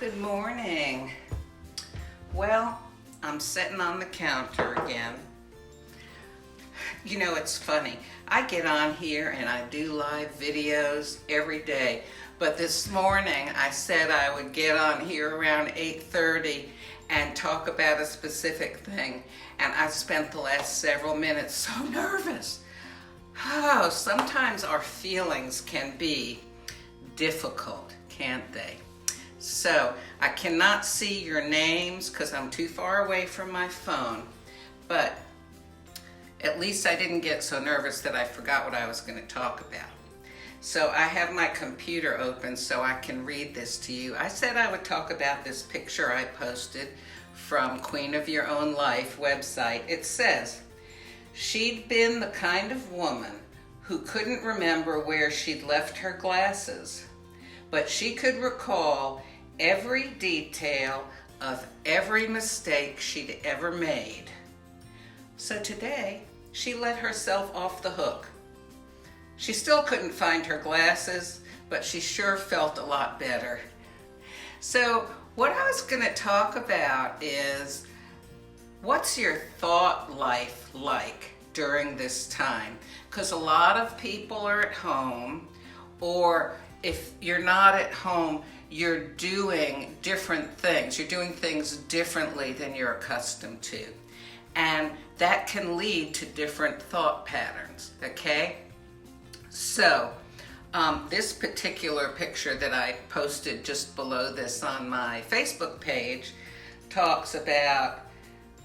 Good morning. Well, I'm sitting on the counter again. You know, it's funny. I get on here and I do live videos every day. But this morning I said I would get on here around 8:30 and talk about a specific thing. And I spent the last several minutes so nervous. Oh, sometimes our feelings can be difficult, can't they? So I cannot see your names because I'm too far away from my phone, but at least I didn't get so nervous that I forgot what I was going to talk about. So I have my computer open so I can read this to you. I said I would talk about this picture I posted from Queen of Your Own Life website. It says, she'd been the kind of woman who couldn't remember where she'd left her glasses, but she could recall every detail of every mistake she'd ever made. So today, she let herself off the hook. She still couldn't find her glasses, but she sure felt a lot better. So what I was going to talk about is, what's your thought life like during this time? Because a lot of people are at home, or if you're not at home, you're doing different things. You're doing things differently than you're accustomed to. And that can lead to different thought patterns, okay? So, this particular picture that I posted just below this on my Facebook page talks about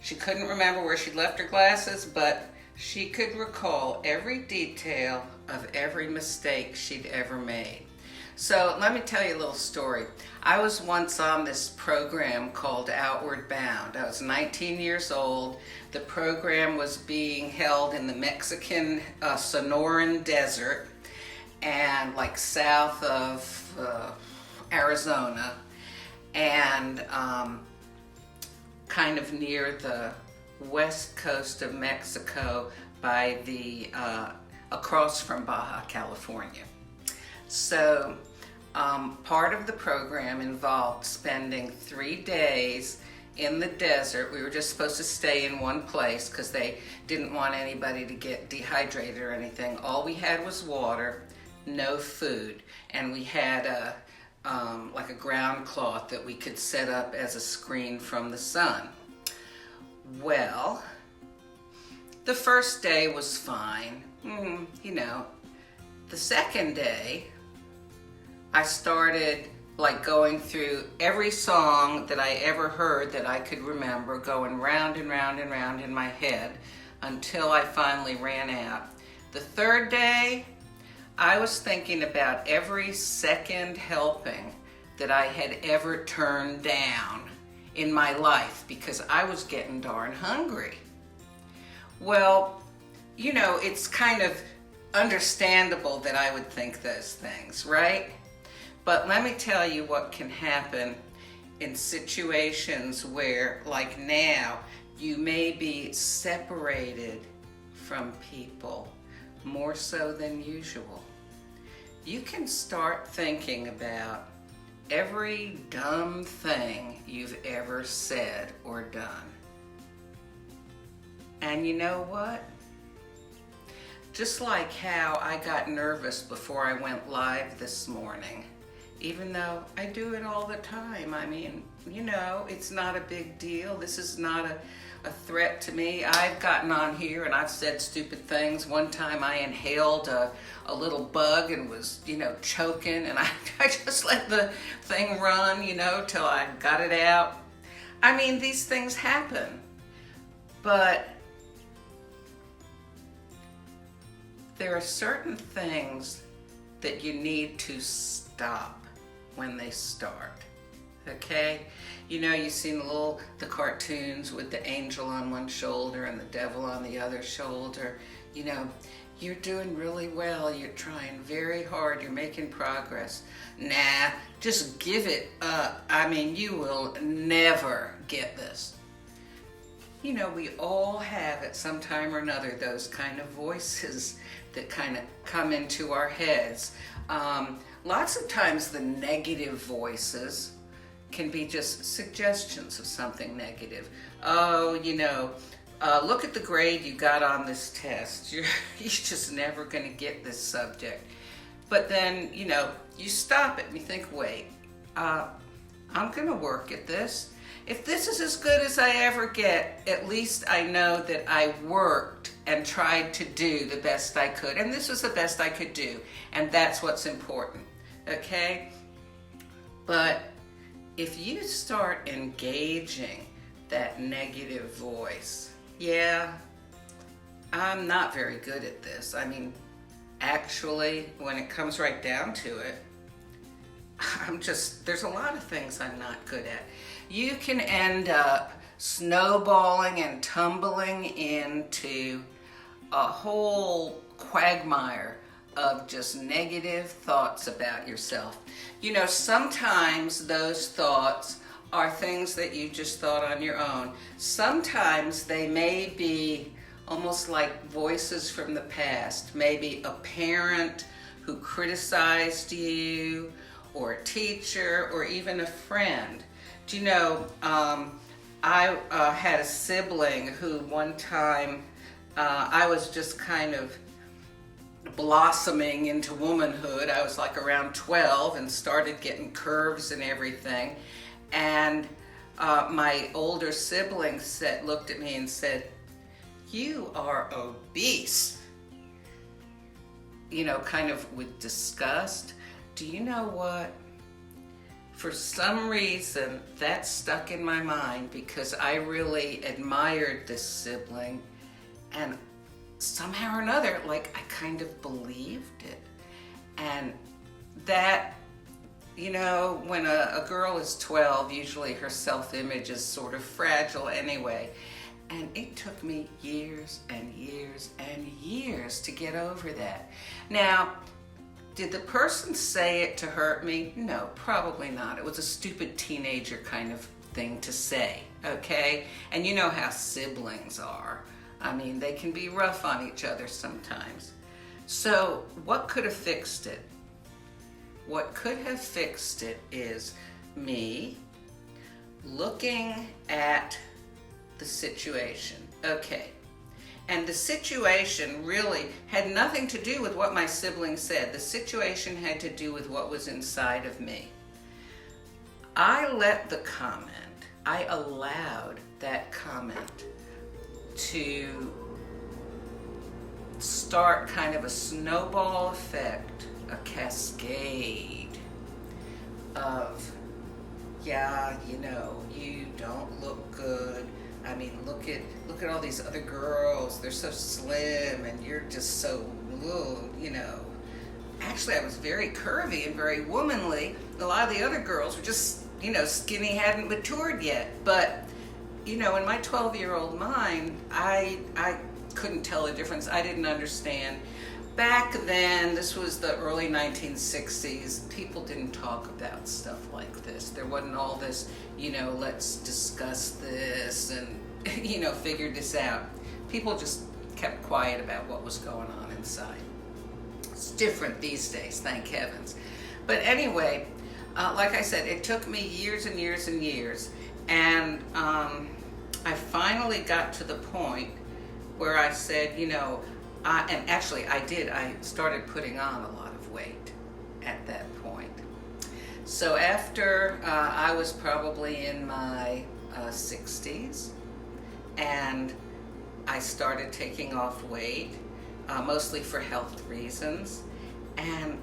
she couldn't remember where she'd left her glasses, but she could recall every detail of every mistake she'd ever made. So let me tell you a little story. I was once on this program called Outward Bound. I was 19 years old. The program was being held in the Mexican Sonoran Desert, and like south of Arizona, and kind of near the west coast of Mexico by the across from Baja California. So part of the program involved spending 3 days in the desert. We were just supposed to stay in one place because they didn't want anybody to get dehydrated or anything. All we had was water, no food, and we had like a ground cloth that we could set up as a screen from the sun. Well, the first day was fine, you know. The second day, I started like going through every song that I ever heard that I could remember, going round and round and round in my head until I finally ran out. The third day, I was thinking about every second helping that I had ever turned down in my life because I was getting darn hungry. Well, you know, it's kind of understandable that I would think those things, right? But let me tell you what can happen in situations where, like now, you may be separated from people more so than usual. You can start thinking about every dumb thing you've ever said or done. And you know what? Just like how I got nervous before I went live this morning, even though I do it all the time. I mean, you know, it's not a big deal. This is not a threat to me. I've gotten on here and I've said stupid things. One time I inhaled a little bug and was, you know, choking, and I just let the thing run, you know, till I got it out. I mean, these things happen. But there are certain things that you need to stop when they start, okay? You know, you've seen the cartoons with the angel on one shoulder and the devil on the other shoulder. You know, you're doing really well, you're trying very hard, you're making progress. Nah, just give it up. I mean, you will never get this. You know, we all have at some time or another those kind of voices that kind of come into our heads. Lots of times the negative voices can be just suggestions of something negative. Oh, look at the grade you got on this test. You're just never going to get this subject. But then, you stop it and you think, wait, I'm going to work at this. If this is as good as I ever get, at least I know that I worked and tried to do the best I could. And this was the best I could do. And that's what's important, okay? But if you start engaging that negative voice, yeah, I'm not very good at this. I mean, actually, when it comes right down to it, there's a lot of things I'm not good at. You can end up snowballing and tumbling into a whole quagmire of just negative thoughts about yourself. Sometimes those thoughts are things that you just thought on your own. Sometimes they may be almost like voices from the past. Maybe a parent who criticized you, or a teacher, or even a friend. Do you know, I had a sibling who one time, I was just kind of blossoming into womanhood. I was like around 12 and started getting curves and everything. And my older sibling looked at me and said, "You are obese." Kind of with disgust. Do you know what? For some reason, that stuck in my mind because I really admired this sibling, and somehow or another, I kind of believed it. And that, when a girl is 12, usually her self-image is sort of fragile anyway. And it took me years and years and years to get over that. Now, did the person say it to hurt me? No, probably not. It was a stupid teenager kind of thing to say, okay? And you know how siblings are. I mean, they can be rough on each other sometimes. So what could have fixed it? What could have fixed it is me looking at the situation. Okay. And the situation really had nothing to do with what my sibling said. The situation had to do with what was inside of me. I allowed that comment to start kind of a snowball effect, a cascade of, yeah, you don't look good. I mean, look at all these other girls. They're so slim, and you're just so, Actually, I was very curvy and very womanly. A lot of the other girls were just, skinny, hadn't matured yet. But, in my 12-year-old mind, I couldn't tell the difference. I didn't understand. Back then, this was the early 1960s, people didn't talk about stuff like this. There wasn't all this, let's discuss this and, figure this out. People just kept quiet about what was going on inside. It's different these days, thank heavens. But anyway, like I said, it took me years and years and years. And I finally got to the point where I said, and actually I did. I started putting on a lot of weight at that point. So after I was probably in my 60s, and I started taking off weight, mostly for health reasons. And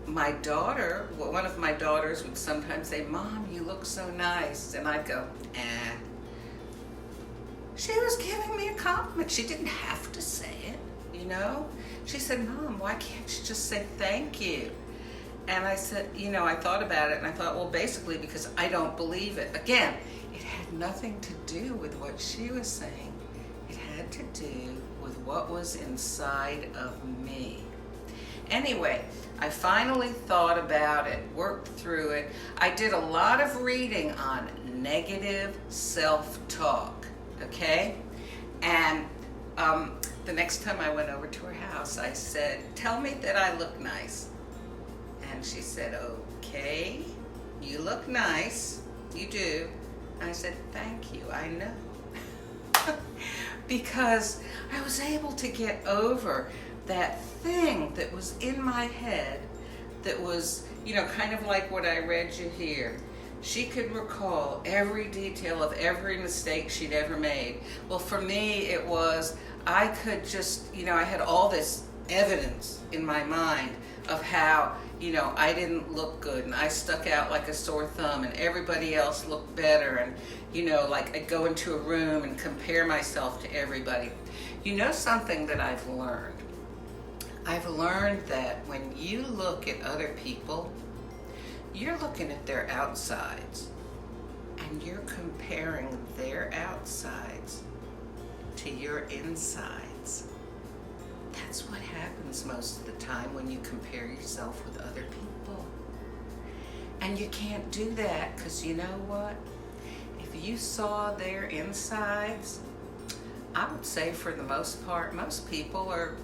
my daughter, one of my daughters would sometimes say, "Mom, you look so nice." And I'd go, eh. She was giving me a compliment. She didn't have to say it, She said, "Mom, why can't you just say thank you?" And I said, I thought about it, and I thought, well, basically because I don't believe it. Again, it had nothing to do with what she was saying. It had to do with what was inside of me. Anyway, I finally thought about it, worked through it. I did a lot of reading on negative self-talk, okay? And the next time I went over to her house, I said, "Tell me that I look nice." And she said, "Okay." you look nice. You do. I said, thank you, I know. Because I was able to get over that thing that was in my head that was, kind of like what I read you here. She could recall every detail of every mistake she'd ever made. Well, for me, it was, I could just, I had all this evidence in my mind of how, I didn't look good and I stuck out like a sore thumb and everybody else looked better, and, like I'd go into a room and compare myself to everybody. Something that I've learned? I've learned that when you look at other people, you're looking at their outsides and you're comparing their outsides to your insides. That's what happens most of the time when you compare yourself with other people. And you can't do that because you know what? If you saw their insides, I would say for the most part, most people are,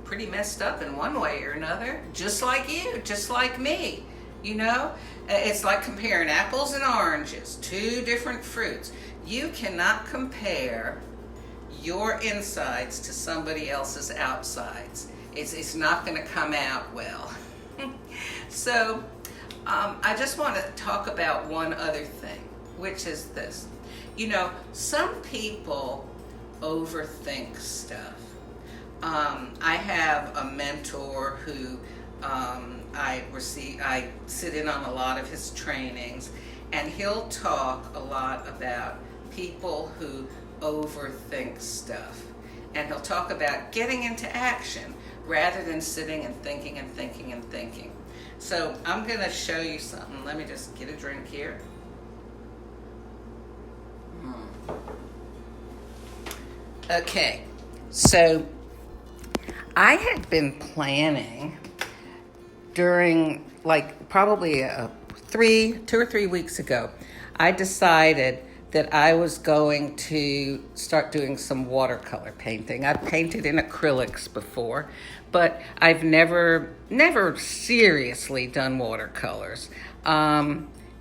pretty messed up in one way or another, just like you, just like me. It's like comparing apples and oranges, two different fruits. You cannot compare your insides to somebody else's outsides. It's not going to come out well. So I just want to talk about one other thing, which is this. Some people overthink stuff. I have a mentor who I sit in on a lot of his trainings, and he'll talk a lot about people who overthink stuff. And he'll talk about getting into action rather than sitting and thinking and thinking and thinking. So I'm going to show you something. Let me just get a drink here. Okay, so I had been planning during probably 2 or 3 weeks ago. I decided that I was going to start doing some watercolor painting. I've painted in acrylics before, but I've never seriously done watercolors.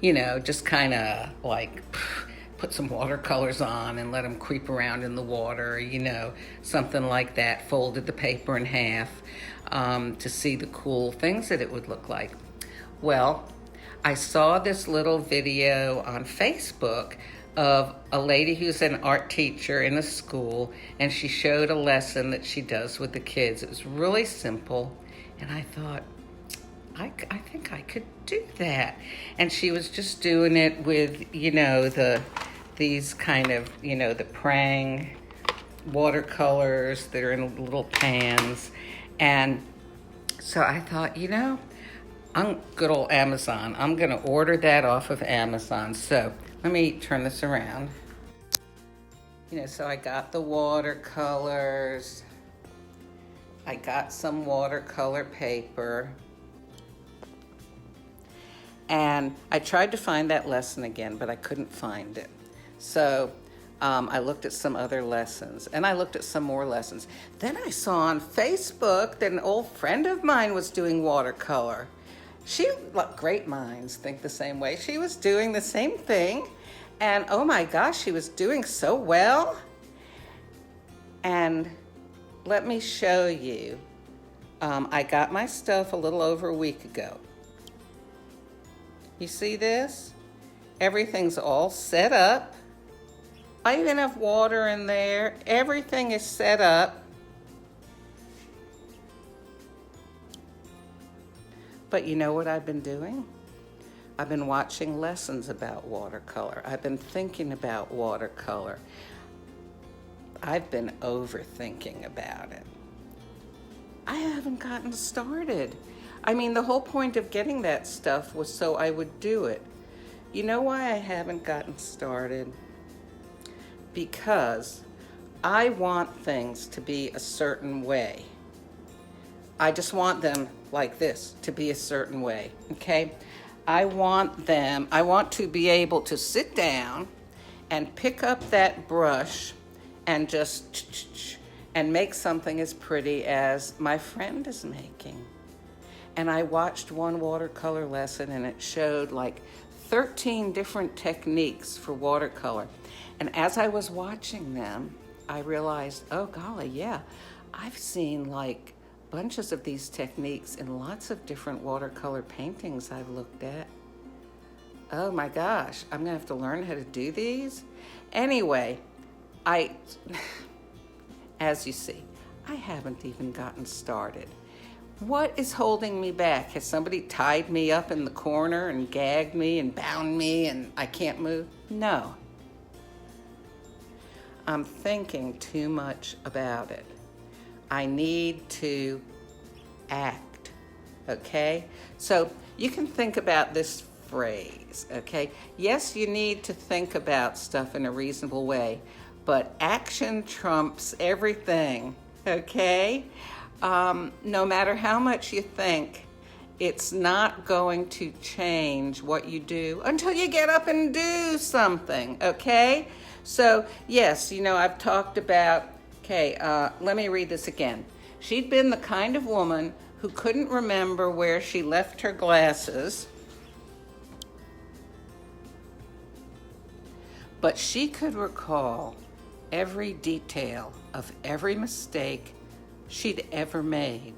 Just kind of put some watercolors on and let them creep around in the water, something like that. Folded the paper in half to see the cool things that it would look like. Well, I saw this little video on Facebook of a lady who's an art teacher in a school, and she showed a lesson that she does with the kids. It was really simple, and I thought, I think I could do that. And she was just doing it with, these kind of, the prang watercolors that are in little pans. And so I thought, I'm good old Amazon. I'm going to order that off of Amazon. So let me turn this around. So I got the watercolors. I got some watercolor paper. And I tried to find that lesson again, but I couldn't find it. So I looked at some other lessons, and I looked at some more lessons. Then I saw on Facebook that an old friend of mine was doing watercolor. Great minds think the same way. She was doing the same thing, and oh my gosh, she was doing so well. And let me show you. I got my stuff a little over a week ago. You see this? Everything's all set up. I even have water in there. Everything is set up. But you know what I've been doing? I've been watching lessons about watercolor. I've been thinking about watercolor. I've been overthinking about it. I haven't gotten started. The whole point of getting that stuff was so I would do it. You know why I haven't gotten started? Because I want things to be a certain way. I just want them like this, to be a certain way, okay? I want to be able to sit down and pick up that brush and just and make something as pretty as my friend is making. And I watched one watercolor lesson and it showed like 13 different techniques for watercolor. And as I was watching them, I realized, oh golly, yeah, I've seen like bunches of these techniques in lots of different watercolor paintings I've looked at. Oh my gosh, I'm gonna have to learn how to do these. Anyway, as you see, I haven't even gotten started. What is holding me back? Has somebody tied me up in the corner and gagged me and bound me and I can't move? No. I'm thinking too much about it. I need to act, okay? So you can think about this phrase, okay? Yes, you need to think about stuff in a reasonable way, but action trumps everything, okay? No matter how much you think, it's not going to change what you do until you get up and do something, okay? So, yes, I've talked about, let me read this again. She'd been the kind of woman who couldn't remember where she left her glasses, but she could recall every detail of every mistake she'd ever made.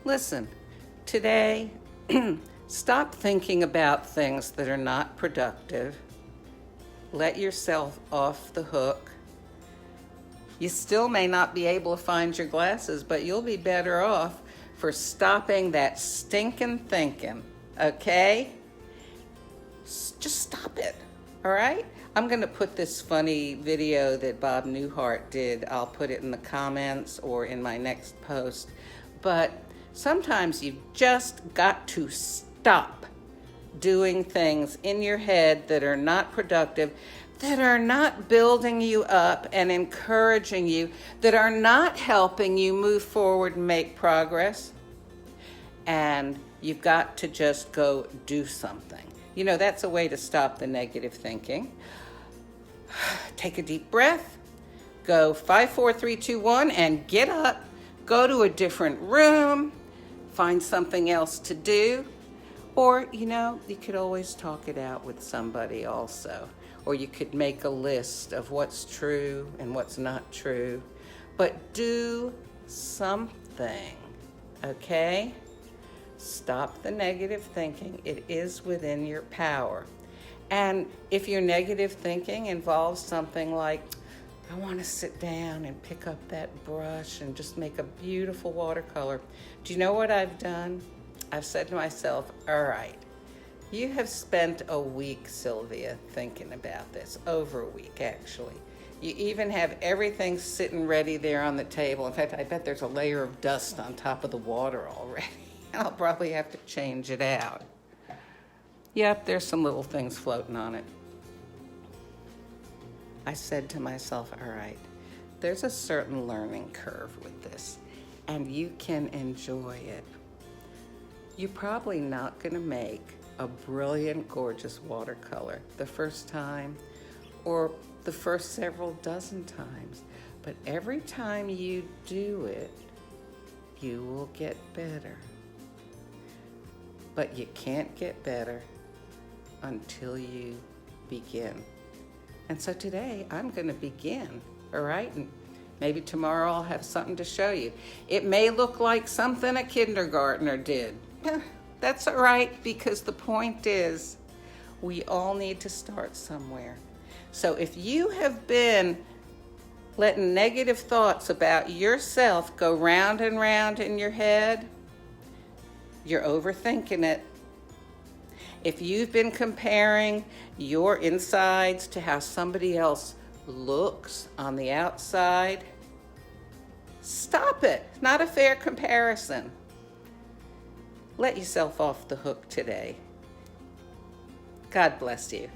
Listen, today, stop thinking about things that are not productive. Let yourself off the hook. You still may not be able to find your glasses, but you'll be better off for stopping that stinking thinking, okay? Just stop it, all right? I'm going to put this funny video that Bob Newhart did. I'll put it in the comments or in my next post. But sometimes you've just got to stop doing things in your head that are not productive, that are not building you up and encouraging you, that are not helping you move forward and make progress. And you've got to just go do something. That's a way to stop the negative thinking. Take a deep breath, go 5, 4, 3, 2, 1, and get up. Go to a different room, find something else to do. Or, you could always talk it out with somebody also. Or you could make a list of what's true and what's not true. But do something, okay? Stop the negative thinking. It is within your power. And if your negative thinking involves something like, I want to sit down and pick up that brush and just make a beautiful watercolor. Do you know what I've done? I've said to myself, all right, you have spent a week, Sylvia, thinking about this, over a week actually. You even have everything sitting ready there on the table. In fact, I bet there's a layer of dust on top of the water already. I'll probably have to change it out. Yep, there's some little things floating on it. I said to myself, all right, there's a certain learning curve with this, and you can enjoy it. You're probably not going to make a brilliant, gorgeous watercolor the first time or the first several dozen times, but every time you do it, you will get better. But you can't get better until you begin. And so today I'm going to begin, all right? And maybe tomorrow I'll have something to show you. It may look like something a kindergartner did. That's all right, because the point is we all need to start somewhere. So if you have been letting negative thoughts about yourself go round and round in your head, you're overthinking it. If you've been comparing your insides to how somebody else looks on the outside, stop it. It's not a fair comparison. Let yourself off the hook today. God bless you.